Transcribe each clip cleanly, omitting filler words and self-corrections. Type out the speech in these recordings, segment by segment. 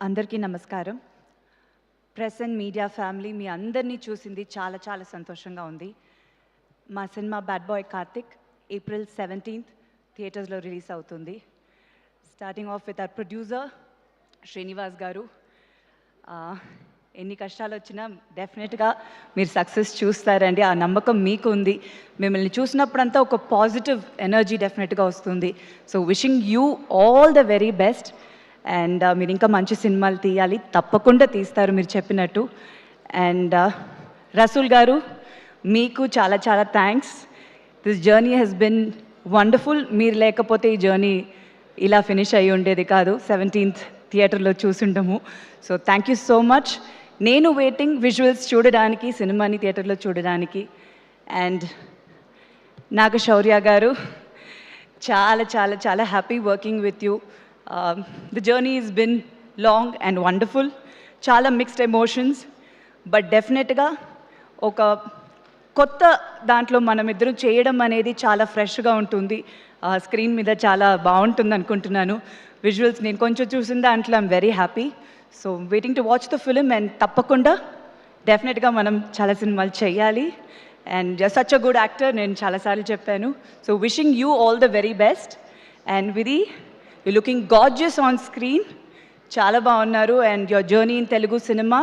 అందరికీ నమస్కారం. Press and media family మీ అందరినీ చూసింది చాలా చాలా సంతోషంగా ఉంది. మా cinema bad boy Karthik April 17th థియేటర్స్లో రిలీజ్ అవుతుంది. Starting of with our producer Srinivas గారు. ఎన్ని కష్టాలు వచ్చినా డెఫినెట్గా మీరు సక్సెస్ చూస్తారండి, ఆ నమ్మకం మీకు ఉంది. మిమ్మల్ని చూసినప్పుడంతా ఒక పాజిటివ్ ఎనర్జీ డెఫినెట్గా వస్తుంది. So wishing you all the very best. And మీరు ఇంకా మంచి సినిమాలు తీయాలి, తప్పకుండా తీస్తారు మీరు చెప్పినట్టు. అండ్ రసూల్ గారు, మీకు చాలా చాలా thanks. This journey has been wonderful. మీరు లేకపోతే ఈ జర్నీ ఇలా ఫినిష్ అయ్యి ఉండేది కాదు. 17th థియేటర్లో చూసుంటాము. So thank you so much. నేను వెయిటింగ్ విజువల్స్ చూడడానికి, సినిమాని థియేటర్లో చూడడానికి. అండ్ నాగ శౌర్య గారు, చాలా చాలా చాలా happy working with you. The journey has been long and wonderful. చాలా మిక్స్డ్ ఎమోషన్స్, బట్ డెఫినెట్గా ఒక కొత్త దాంట్లో మనం ఇద్దరం చేయడం అనేది చాలా ఫ్రెష్గా ఉంటుంది. స్క్రీన్ మీద చాలా బాగుంటుంది అనుకుంటున్నాను. విజువల్స్ నేను కొంచెం చూసిన దాంట్లో I'm very happy. So waiting to watch the film. And తప్పకుండా డెఫినెట్గా మనం చాలా సినిమాలు చేయాలి. And such a good actor, నేను చాలాసార్లు చెప్పాను. So wishing you all the very best. And Vidhi, you looking gorgeous on screen, చాలా బాగున్నారు. And your journey in Telugu cinema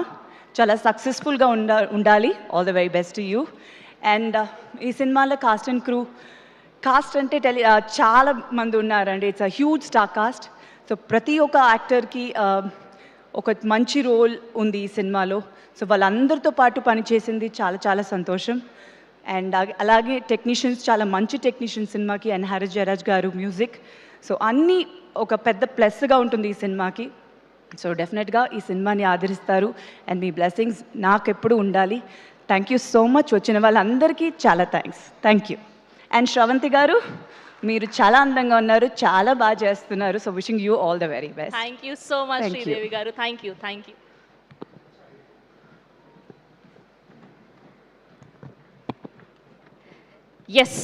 చాలా సక్సెస్ఫుల్గా ఉండాలి. All the very best to you. And ఈ సినిమాలో కాస్ట్ అండ్ క్రూ, కాస్ట్ అంటే చాలా మంది ఉన్నారండి. It's a huge star cast. So ప్రతి ఒక్క యాక్టర్కి ఒక మంచి రోల్ ఉంది ఈ సినిమాలో. సో వాళ్ళందరితో పాటు పనిచేసింది చాలా చాలా సంతోషం. అండ్ అలాగే టెక్నీషియన్స్, చాలా మంచి టెక్నీషియన్స్ సినిమాకి. అండ్ హరీష్ జయరాజ్ గారు మ్యూజిక్. సో అన్నీ ఒక పెద్ద ప్లస్గా ఉంటుంది ఈ సినిమాకి. సో డెఫినెట్గా ఈ సినిమాని ఆదరిస్తారు. అండ్ మీ బ్లెస్సింగ్స్ నాకెప్పుడు ఉండాలి. Thank you so much. వచ్చిన వాళ్ళందరికీ చాలా thanks. Thank you. And Sravanthi garu, మీరు చాలా అందంగా ఉన్నారు, చాలా బాగా చేస్తున్నారు. So wishing you all the very best. Thank you so much Sridevi garu. Thank you. Thank you. Yes,